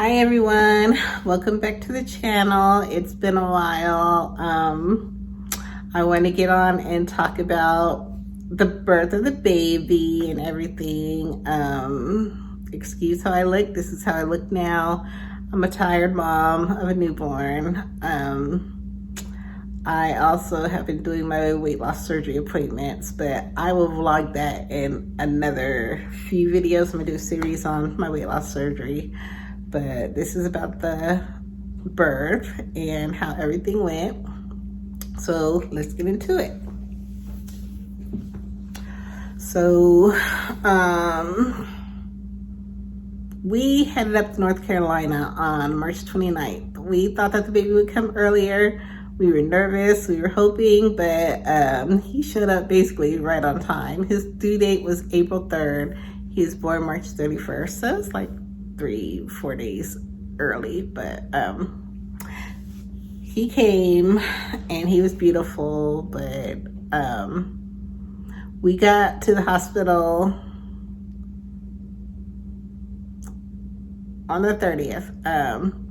Hi everyone, welcome back to the channel. It's been a while. I want to get on and talk about the birth of the baby and everything. Excuse how I look. This is how I look now. I'm a tired mom of a newborn. I also have been doing my weight loss surgery appointments, but I will vlog that in another few videos. I'm gonna do a series on my weight loss surgery. But this is about the birth and how everything went. So let's get into it. So we headed up to North Carolina on March 29th. We thought that the baby would come earlier. We were nervous, we were hoping, but he showed up basically right on time. His due date was April 3rd. He was born March 31st, so it's like 3-4 days early, but he came and he was beautiful. But we got to the hospital on the 30th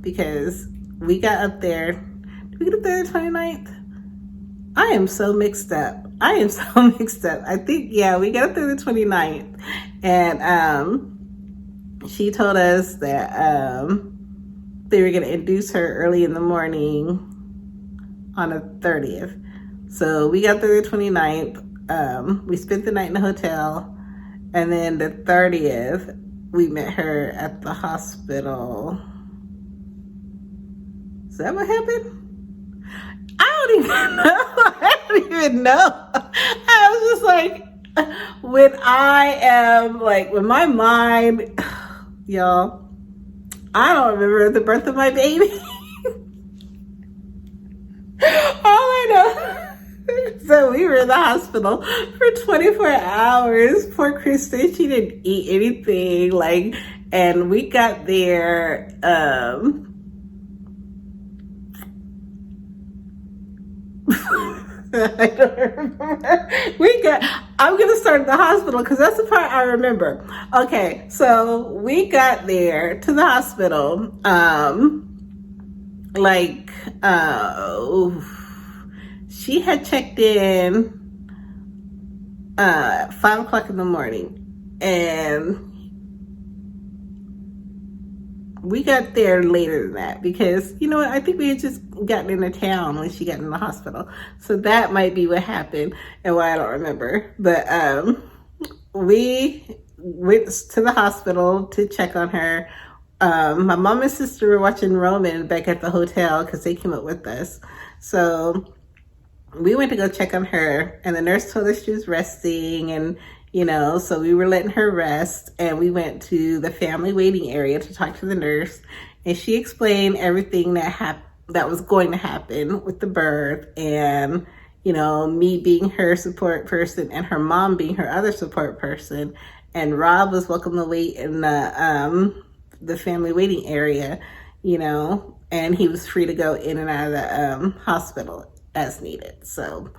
because we got up there. Did we get up there the 29th? I am so mixed up. I think, yeah, we got up there the 29th, and she told us that they were going to induce her early in the morning on the 30th. So we got there the 29th. We spent the night in the hotel. And then the 30th, we met her at the hospital. Is that what happened? I don't even know. I was just like, when my mind... Y'all, I don't remember the birth of my baby. All I know. So we were in the hospital for 24 hours. Poor Kristen, she didn't eat anything. And we got there. I don't remember. I'm going to start at the hospital because that's the part I remember. Okay, so we got there to the hospital. She had checked in at 5 o'clock in the morning. And we got there later than that because, you know what, I think we had just gotten into town when she got in the hospital. So that might be what happened and why I don't remember. But we went to the hospital to check on her. My mom and sister were watching Roman back at the hotel because they came up with us. So we went to go check on her, and the nurse told us she was resting, and so we were letting her rest, and we went to the family waiting area to talk to the nurse, and she explained everything that was going to happen with the birth, and me being her support person and her mom being her other support person, and Rob was welcome to wait in the family waiting area, and he was free to go in and out of the hospital as needed. So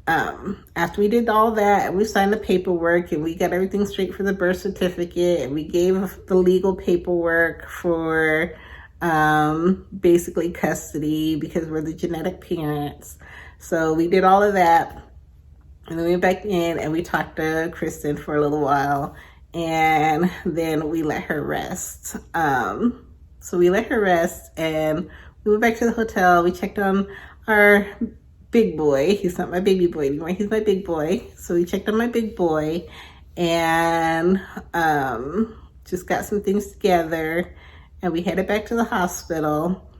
after we did all that, and we signed the paperwork, and we got everything straight for the birth certificate, and we gave the legal paperwork for basically custody because we're the genetic parents. So we did all of that, and then we went back in and we talked to Kristen for a little while, and then we let her rest. So we let her rest, and we went back to the hotel. We checked on our big boy. He's not my baby boy anymore. He's my big boy. So we checked on my big boy and just got some things together, and we headed back to the hospital,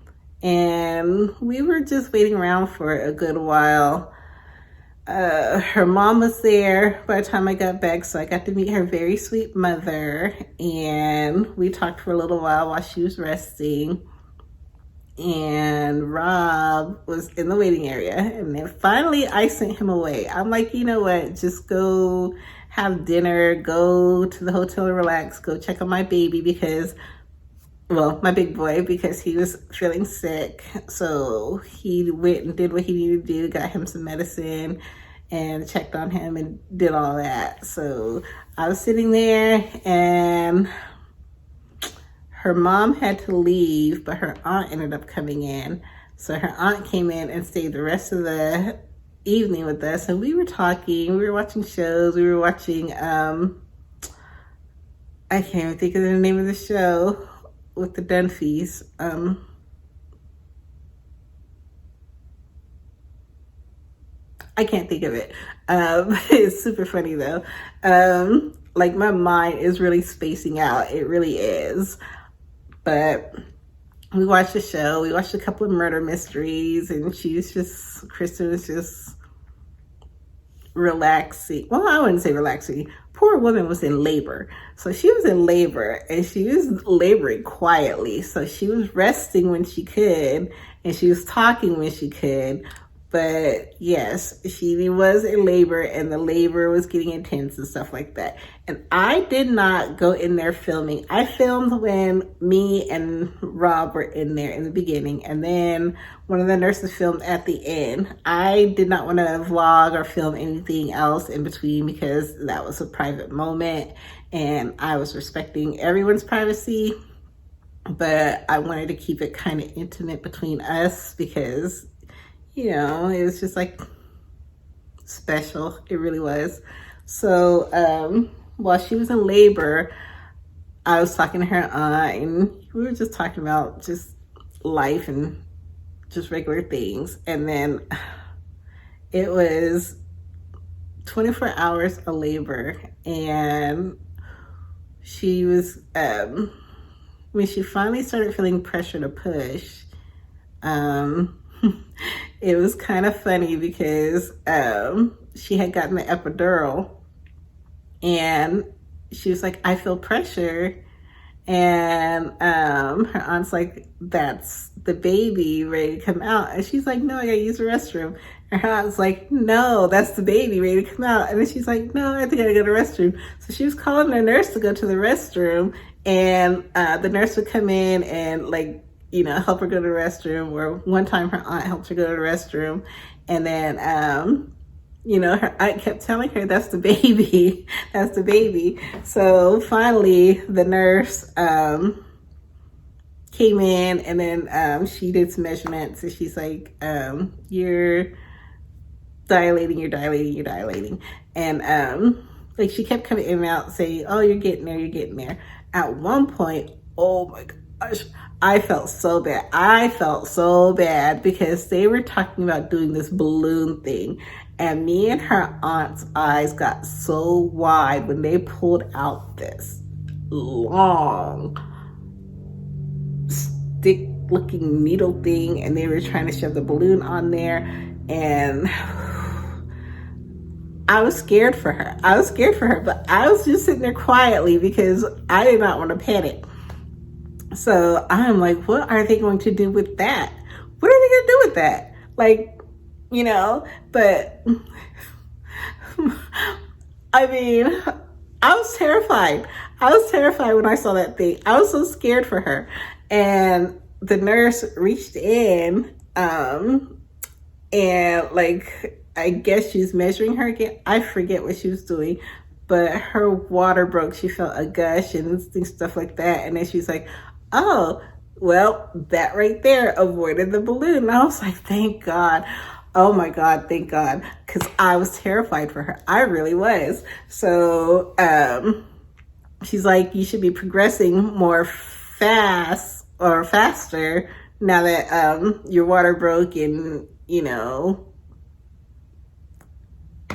and we were just waiting around for a good while. Her mom was there by the time I got back, so I got to meet her very sweet mother, and we talked for a little while she was resting. And Rob was in the waiting area, and then finally I sent him away. I'm like, you know what, just go have dinner, go to the hotel and relax, go check on my baby my big boy, because he was feeling sick. So he went and did what he needed to do, got him some medicine and checked on him and did all that. So I was sitting there, and her mom had to leave, but her aunt ended up coming in. So her aunt came in and stayed the rest of the evening with us, and we were talking, we were watching shows, we were watching, I can't even think of the name of the show with the Dunphys. I can't think of it. It's super funny though. Like my mind is really spacing out. It really is. But we watched the show. We watched a couple of murder mysteries, and Kristen was just relaxing. Well, I wouldn't say relaxing. Poor woman was in labor. So she was in labor, and she was laboring quietly. So she was resting when she could, and she was talking when she could. But yes, she was in labor, and the labor was getting intense and stuff like that. And I did not go in there filming. I filmed when me and Rob were in there in the beginning, and then one of the nurses filmed at the end. I did not want to vlog or film anything else in between because that was a private moment, and I was respecting everyone's privacy. But I wanted to keep it kind of intimate between us because, you know, it was just like special. It really was. So while she was in labor, I was talking to her aunt, and we were just talking about just life and just regular things. And then it was 24 hours of labor, and she was, when she finally started feeling pressure to push, it was kind of funny because she had gotten the epidural, and she was like, I feel pressure. And her aunt's like, that's the baby ready to come out. And she's like, no, I gotta use the restroom. And her aunt's like, no, that's the baby ready to come out. And then she's like, no, I think I gotta go to the restroom. So she was calling the nurse to go to the restroom, and the nurse would come in and, like, you know, help her go to the restroom. Or one time her aunt helped her go to the restroom, and then you know, her aunt kept telling her, that's the baby, that's the baby. So finally the nurse came in, and then she did some measurements, and she's like, you're dilating, you're dilating, you're dilating. And like she kept coming in and out saying, oh, you're getting there, you're getting there. At one point, oh my gosh, I felt so bad. I felt so bad because they were talking about doing this balloon thing. And me and her aunt's eyes got so wide when they pulled out this long stick looking needle thing, and they were trying to shove the balloon on there. And I was scared for her. I was scared for her, but I was just sitting there quietly because I did not want to panic. So I'm like, what are they going to do with that? What are they going to do with that? Like, you know, but I mean, I was terrified. I was terrified when I saw that thing. I was so scared for her. And the nurse reached in, and like, I guess she was measuring her again. I forget what she was doing, but her water broke. She felt a gush and stuff like that. And then she's like, oh, well, that right there avoided the balloon. And I was like, thank God. Oh my God, thank God. Because I was terrified for her. I really was. So she's like, you should be progressing more fast or faster now that your water broke, and, you know,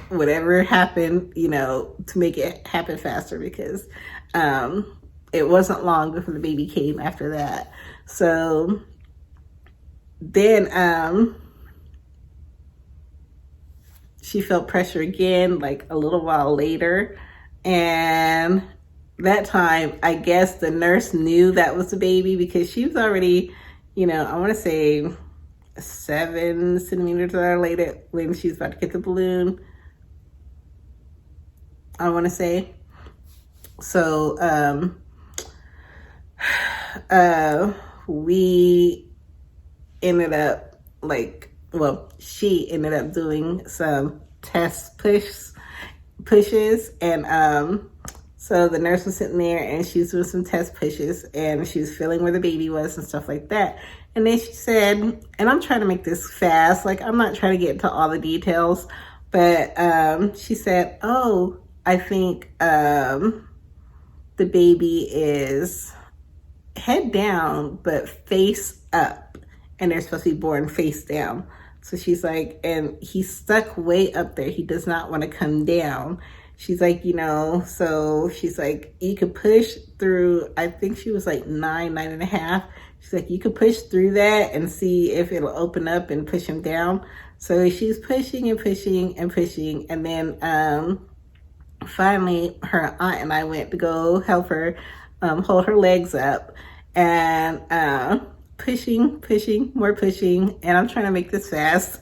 whatever happened, you know, to make it happen faster, because it wasn't long before the baby came after that. So then she felt pressure again, like a little while later. And that time, I guess the nurse knew that was the baby, because she was already, you know, I want to say 7 centimeters dilated when she was about to get the balloon, I want to say. So we ended up, like, well, she ended up doing some test pushes, and So the nurse was sitting there and she was doing some test pushes and she was feeling where the baby was and stuff like that. And then she said, and I'm trying to make this fast, like I'm not trying to get into all the details, but she said, oh, I think the baby is head down but face up, and they're supposed to be born face down. So she's like, and he's stuck way up there. He does not want to come down. She's like, so she's like, you could push through, I think she was like 9.5. She's like, you could push through that and see if it'll open up and push him down. So she's pushing and pushing and pushing. And then finally her aunt and I went to go help her hold her legs up, and pushing, more pushing, and I'm trying to make this fast.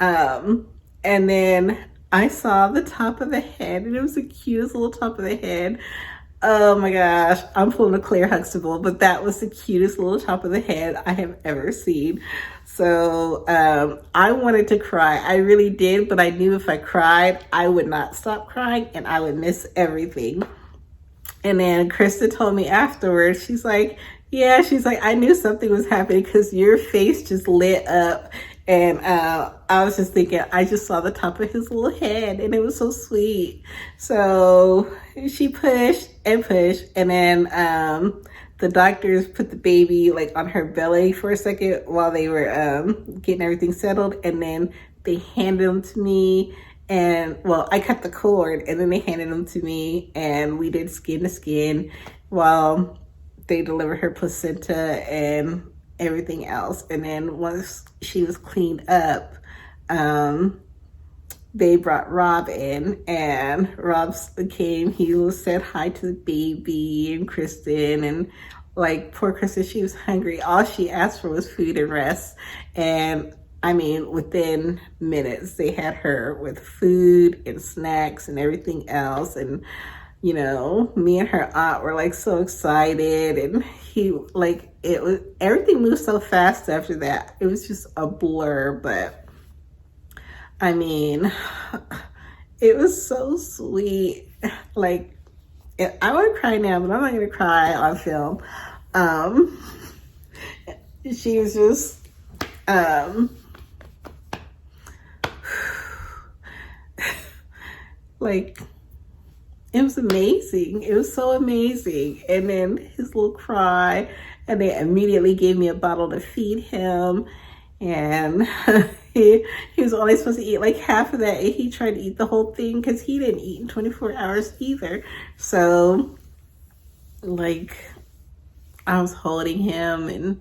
And then I saw the top of the head, and it was the cutest little top of the head. Oh my gosh, I'm pulling a Claire Huxtable, but that was the cutest little top of the head I have ever seen. So I wanted to cry. I really did, but I knew if I cried, I would not stop crying and I would miss everything. And then Krista told me afterwards, she's like, yeah, she's like, I knew something was happening because your face just lit up. And I was just thinking, I just saw the top of his little head and it was so sweet. So she pushed and pushed. And then the doctors put the baby like on her belly for a second while they were getting everything settled. And then they handed him to me. And well, I cut the cord and then they handed them to me and we did skin to skin while they delivered her placenta and everything else. And then once she was cleaned up, they brought Rob in, and Rob came. He said hi to the baby and Kristen, and like poor Kristen, she was hungry. All she asked for was food and rest. And I mean, within minutes, they had her with food and snacks and everything else. And, me and her aunt were like so excited. And everything moved so fast after that. It was just a blur. But I mean, it was so sweet. Like, I want to cry now, but I'm not going to cry on film. She was just, like, it was amazing. It was so amazing. And then his little cry, and they immediately gave me a bottle to feed him. And he was only supposed to eat like half of that, and he tried to eat the whole thing because he didn't eat in 24 hours either. So like, I was holding him, and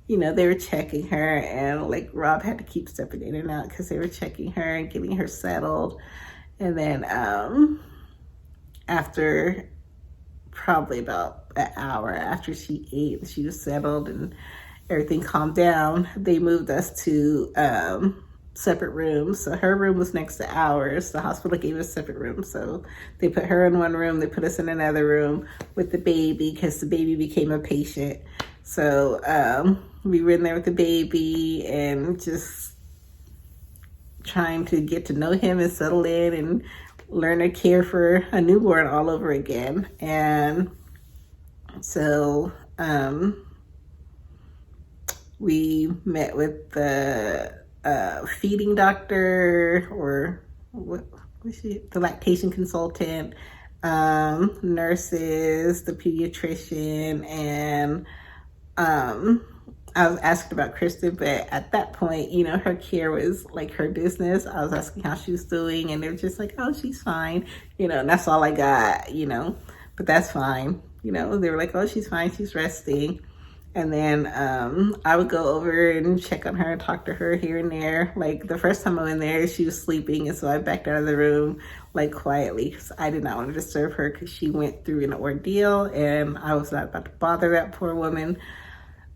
they were checking her, and like Rob had to keep stepping in and out because they were checking her and getting her settled. And then after probably about an hour after she ate, she was settled and everything calmed down, they moved us to separate rooms. So her room was next to ours. The hospital gave us separate rooms. So they put her in one room, they put us in another room with the baby because the baby became a patient. So we were in there with the baby and just trying to get to know him and settle in and learn to care for a newborn all over again. And so we met with the feeding doctor, or what was she? The lactation consultant, nurses, the pediatrician, and I was asking about Kristen, but at that point, her care was like her business. I was asking how she was doing, and they were just like, oh, she's fine, and that's all I got, but that's fine. They were like, oh, she's fine, she's resting. And then I would go over and check on her and talk to her here and there. Like the first time I went there, she was sleeping, and so I backed out of the room like quietly because I did not want to disturb her because she went through an ordeal, and I was not about to bother that poor woman.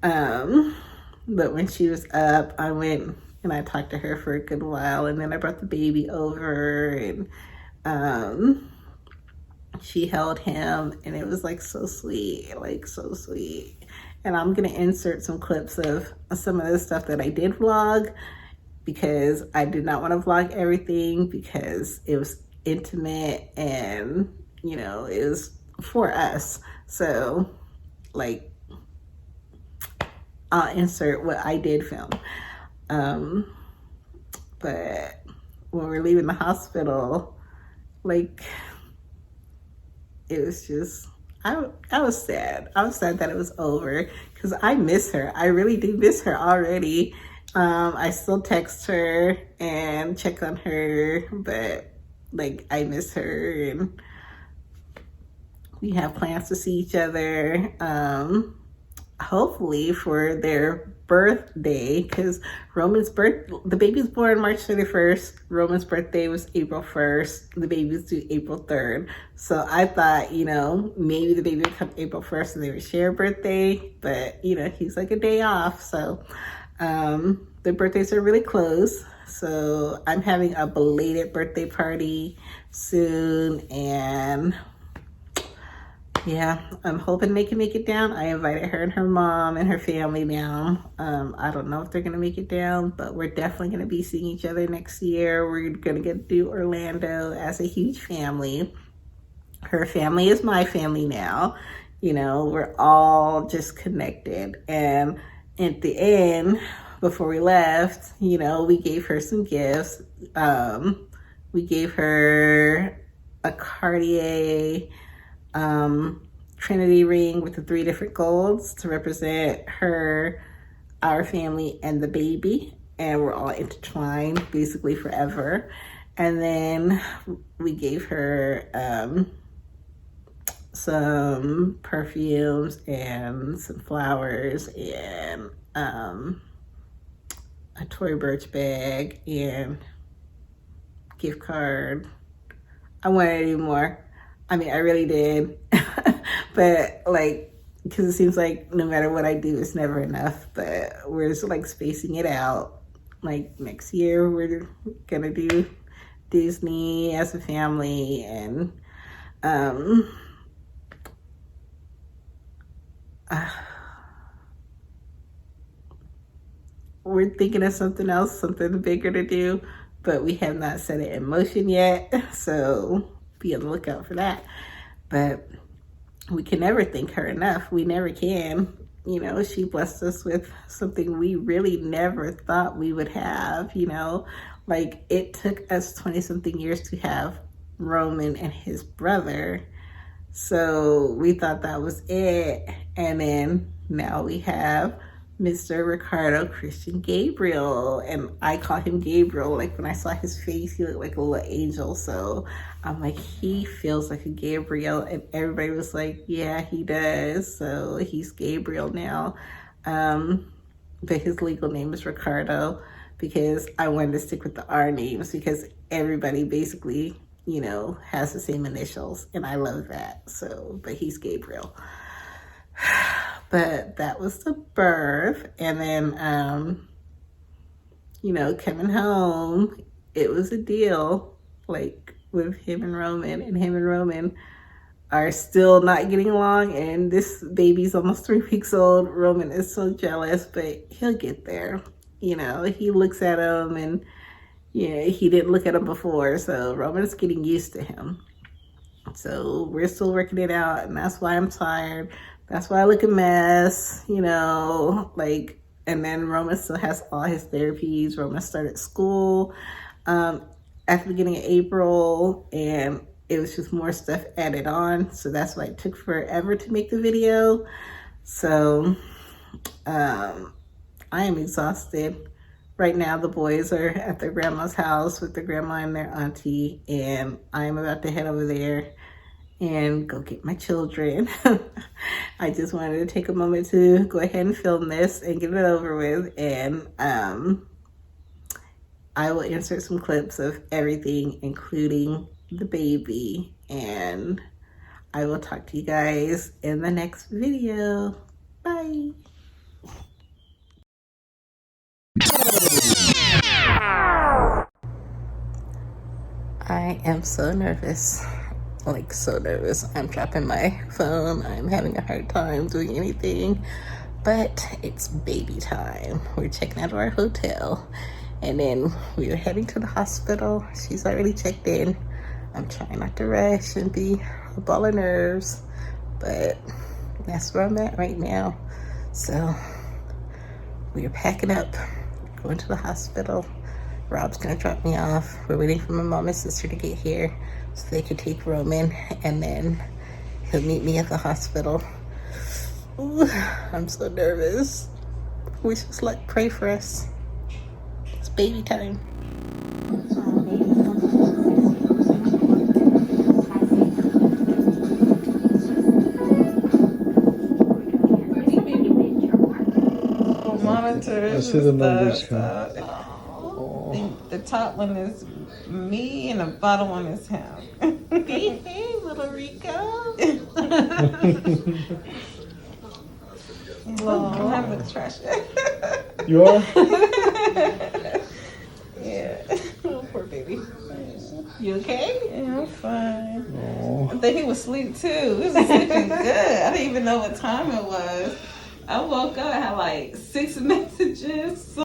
But when she was up, I went and I talked to her for a good while, and then I brought the baby over, and she held him, and it was like so sweet, like so sweet. And I'm gonna insert some clips of some of the stuff that I did vlog because I did not want to vlog everything because it was intimate, and it was for us. So like, I'll insert what I did film. But when we're leaving the hospital, like, it was just, I was sad. I was sad that it was over because I miss her. I really do miss her already. I still text her and check on her, but like, I miss her, and we have plans to see each other. Hopefully for their birthday, because the baby's born March 31st. Roman's birthday was April 1st. The baby's due April 3rd. So I thought, you know, maybe the baby would come April 1st and they would share a birthday, but you know, he's like a day off. So their birthdays are really close. So I'm having a belated birthday party soon, and yeah, I'm hoping they can make it down. I invited her and her mom and her family down. I don't know if they're going to make it down, but we're definitely going to be seeing each other next year. We're going to do Orlando as a huge family. Her family is my family now. You know, we're all just connected. And at the end, before we left, you know, we gave her some gifts. We gave her a Cartier Trinity ring with the 3 different golds to represent her, our family, and the baby, and we're all intertwined basically forever. And then we gave her some perfumes and some flowers and a toryburch bag and gift card. I wanted to do more. I mean, I really did. But like, because it seems like no matter what I do, it's never enough. But we're just like spacing it out. Like next year, we're gonna do Disney as a family, and we're thinking of something else, something bigger to do, but we have not set it in motion yet. So be on the lookout for that. But we can never thank her enough. We never can. You know, she blessed us with something we really never thought we would have, you know. Like, it took us 20-something years to have Roman and his brother. So we thought that was it. And then now we have Mr. Ricardo Christian Gabriel, and I call him Gabriel. Like, when I saw his face, he looked like a little angel. So I'm like, he feels like a Gabriel, and everybody was like, yeah, he does. So he's Gabriel now. But his legal name is Ricardo, because I wanted to stick with the R names, because everybody basically, you know, has the same initials, and I love that. So, but he's Gabriel. But that was the birth. And then, you know, coming home, it was a deal, like, with him and Roman. And him and Roman are still not getting along. And this baby's almost 3 weeks old. Roman is so jealous, but he'll get there. You know, he looks at him, and, you know, he didn't look at him before. So Roman's getting used to him. So we're still working it out. And that's why I'm tired. That's why I look a mess, you know, like, and then Roman still has all his therapies. Roman started school at the beginning of April, and it was just more stuff added on. So that's why it took forever to make the video. So I am exhausted. Right now, the boys are at their grandma's house with their grandma and their auntie, and I'm about to head over there and go get my children. I just wanted to take a moment to go ahead and film this and get it over with. And I will insert some clips of everything, including the baby. And I will talk to you guys in the next video. Bye. I am so nervous. Like, so nervous. I'm dropping my phone. I'm having a hard time doing anything, but it's baby time. We're checking out of our hotel, and then we are heading to the hospital. She's already checked in. I'm trying not to rush and be a ball of nerves, But that's where I'm at right now. So we're packing up, going to the hospital. Rob's gonna drop me off. We're waiting for my mom and sister to get here so they can take Roman, and then he'll meet me at the hospital. Ooh, I'm so nervous. We just like pray for us. It's baby time. Monitors. I see the numbers come. The top one is me and the bottom one is him. Hey, little Rico. Oh, I'm the trash. You are? Yeah. Oh, poor baby. You okay? Yeah, I'm fine. Aww. I think he was asleep too. He was sleeping good. I didn't even know what time it was. I woke up, I had like 6 messages.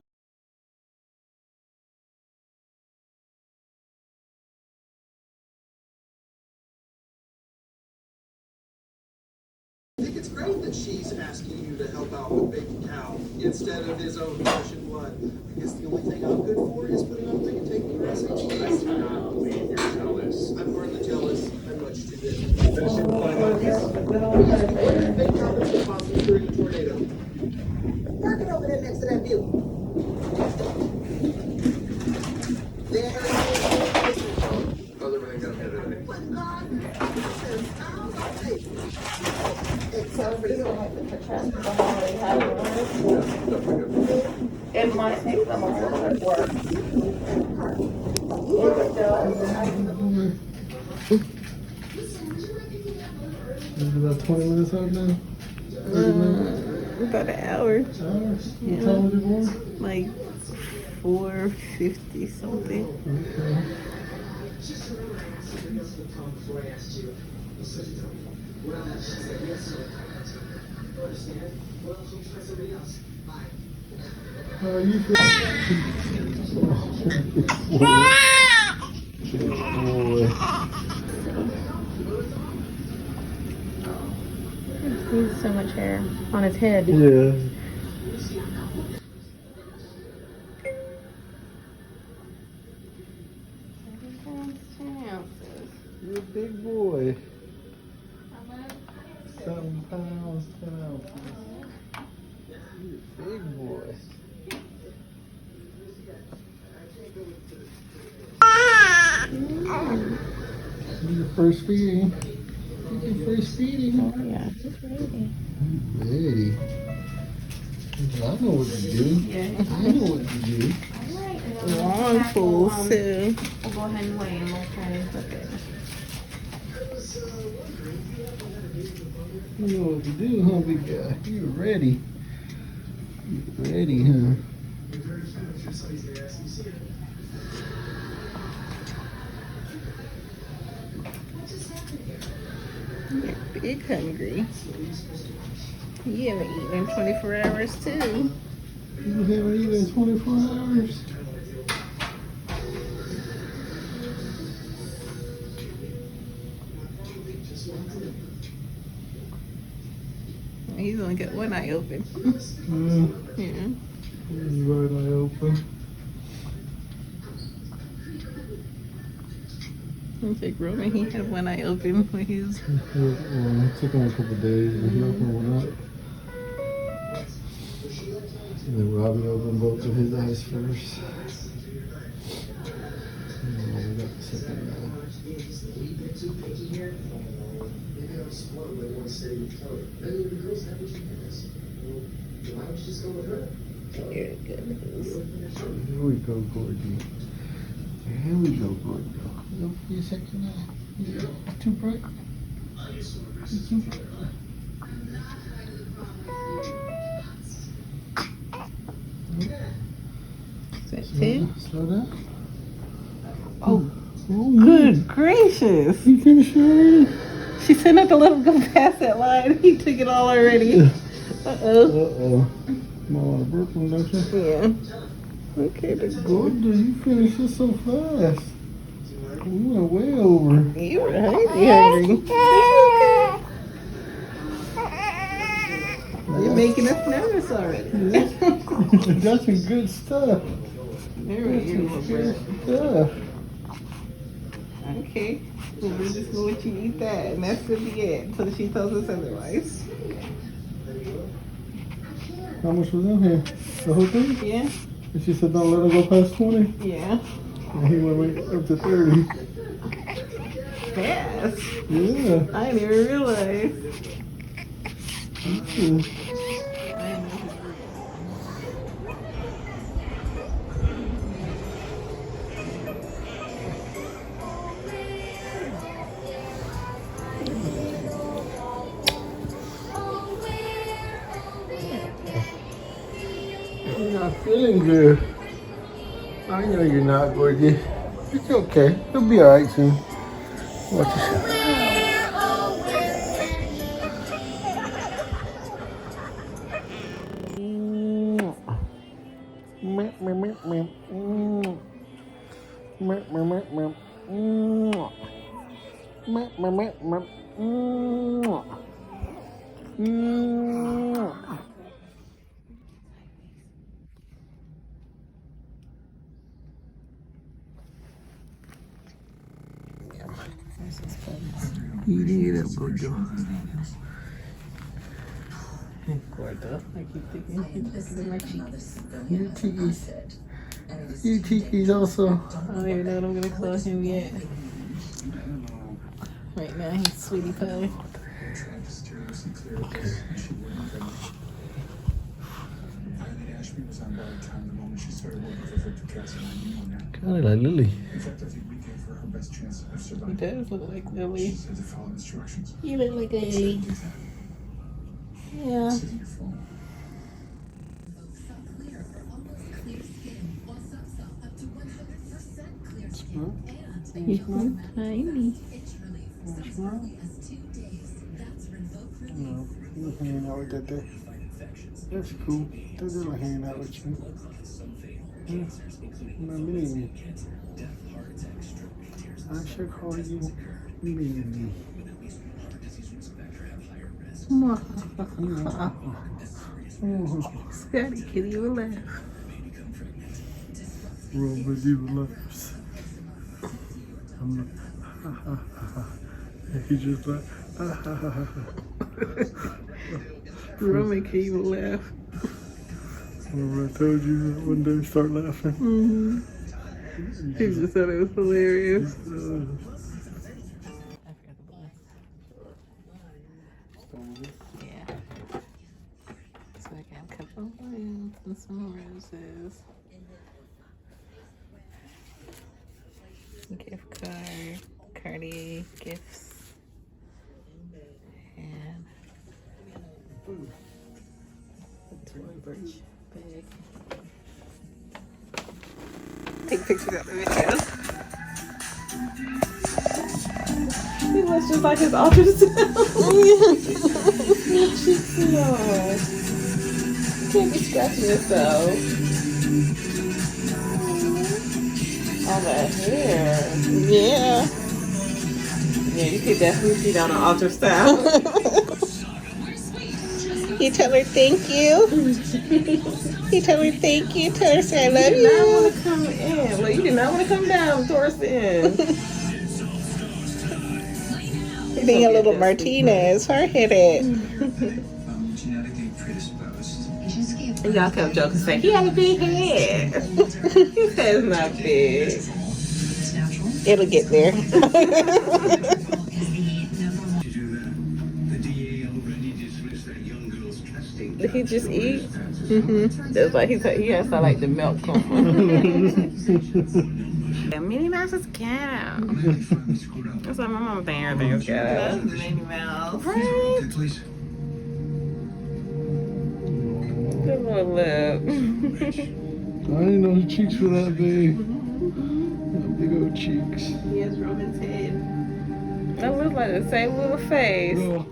I think it's great that she's asking you to help out with baby cow instead of his own flesh and blood. I guess the only thing I'm good for is putting on thing and taking the rest. I do not believe you're jealous. I'm hardly jealous. I'm much too busy. Big cow is possible during a tornado. Park it over there next to that view. Other than gonna hit it. It might take them a little bit work. About 20 minutes out now? 30 minutes? About an hour. What time was you born? Like 4:50 something. Okay. How are you feeling? Good boy. He has so much hair on his head. Yeah. You're a big boy. 7 pounds, 10 ounces. You're a big boy. You're your first feeding. You're your first feeding. Oh yeah, he's ready. Hey. I know what to do. Yeah. I know what to do. Alright, Long pools too. we'll go ahead and weigh him, okay? Okay. You know what to do, huh, big guy? You're ready. You're ready, huh? You're big hungry. You haven't eaten in 24 hours too. You haven't eaten in 24 hours. He's only got one eye open. Yeah. His right eye open. I think Roman, he had one eye open when he was. It took him a couple of days, but he opened one up. And then Robbie opened both of his eyes first. And then we got the second eye. Here it goes. Here we go, Gordy. Here we go, Gordy. Look for your second eye. Yeah. Too bright. It's too bright. Is that it? Slow down. Oh, good gracious. You finished already? She said not to let him go past that line. He took it all already. Uh-oh. Uh-oh. Might want to burp one, don't you? Yeah. Okay, that's good. Good, you finished it so fast. You went way over. You were hungry. You're making us nervous already. That's some good stuff. There we go. Good stuff. Okay. Well, we're just gonna let you eat that, and that's gonna be it until she tells us otherwise. How much was in here? The whole thing? Yeah. And she said don't let her go past 20. Yeah. And he went right up to 30. Yes. Yeah. I didn't even realize. Yeah. You're not feeling good. I know you're not, Gorgie. It's okay. You'll be alright soon. Watch yourself. Eating it up, Gordo. Gordo. I keep thinking he's looking at my cheeks. You cheekies. You cheekies also. I don't even know what I'm gonna call him yet. Right now he's Sweetie Pie. Kind of like Lily. He does look like Lily. You look like Lily. Yeah. He's tiny. No, you're hanging out with that there. That's cool. They're really hanging out with you. Not me. I should call you Mimi. Scotty Kitty will laugh. Robert, you laughs. I'm like, ha ha ha ha. And he just like, ha ha ha ha. Roman Kitty will laugh. Remember I told you that one day start laughing? Mm-hmm. He just thought it was hilarious. Yeah. So I got a couple of balloons and some roses. Gift card, Cartier gifts, and a toryburch bag. Take pictures of the video. He looks just like his ultrasound. No. You can't be scratching yourself. All that hair. Yeah. Yeah, you could definitely see that on ultrasound. You tell her thank you. You tell her thank you. Tell her say I love you. You did not want to come in. Well, you did not want to come down towards the end. Being a little Martinez, hard-headed. And y'all kept joking, saying he had a big head. His head's not big. It'll get there. Did he just eat? Mm-hmm. That's like he has to like the milk come from. Minnie Mouse is cat. That's what my mama thinks everything's cat. That's Minnie Mouse. Right? Good little lip. I didn't know the cheeks were that big. Big old cheeks. He has Roman's head. That looks like the same little face. Oh.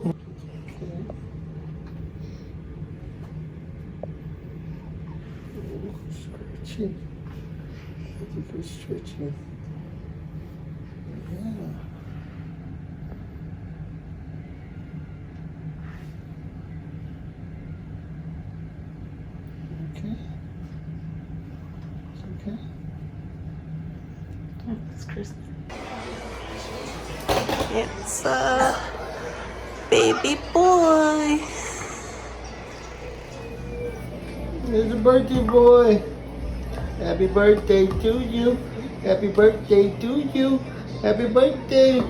Stretching. Thank you for stretching. Yeah. It's a baby boy. It's a birthday boy. Happy birthday to you. Happy birthday to you. Happy birthday,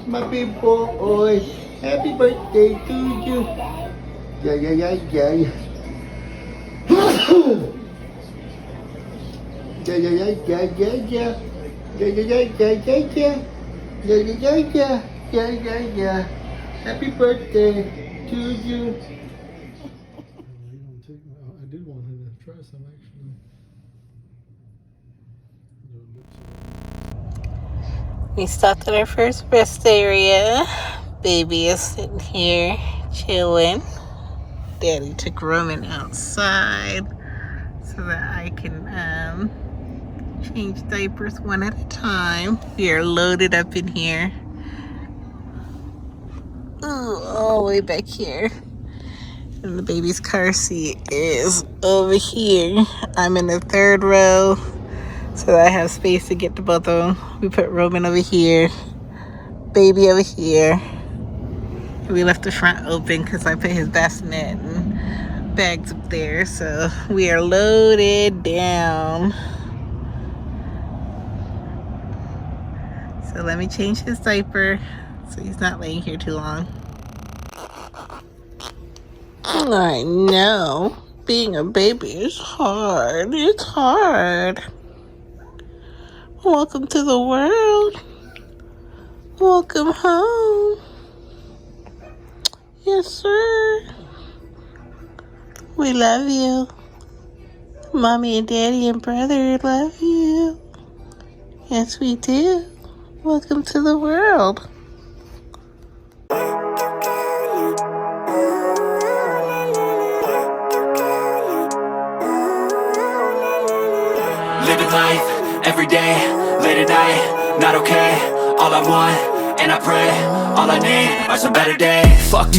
my big boy. Happy birthday to you. Yeah, yeah, yeah, yeah. Yeah, yeah, yeah, yeah, yeah, yeah. Yeah, yeah, yeah, yeah, yeah, yeah. Yeah, yeah, yeah, yeah. Yeah, yeah, yeah. Happy birthday to you. I did want her to try some actually. We stopped at our first rest area. Baby is sitting here chilling. Daddy took Roman outside so that I can change diapers one at a time. We are loaded up in here. Ooh, all the way back here. And the baby's car seat is over here. I'm in the third row so that I have space to get to both of them. We put Roman over here, baby over here. We left the front open because I put his bassinet and bags up there. So we are loaded down. So let me change his diaper so he's not laying here too long. I know. Being a baby is hard. It's hard. Welcome to the world. Welcome home. Yes, sir. We love you. Mommy and Daddy and brother love you. Yes, we do. Welcome to the world. Living life, every day, late at night, not okay. All I want, and I pray, all I need are some better days. Fuck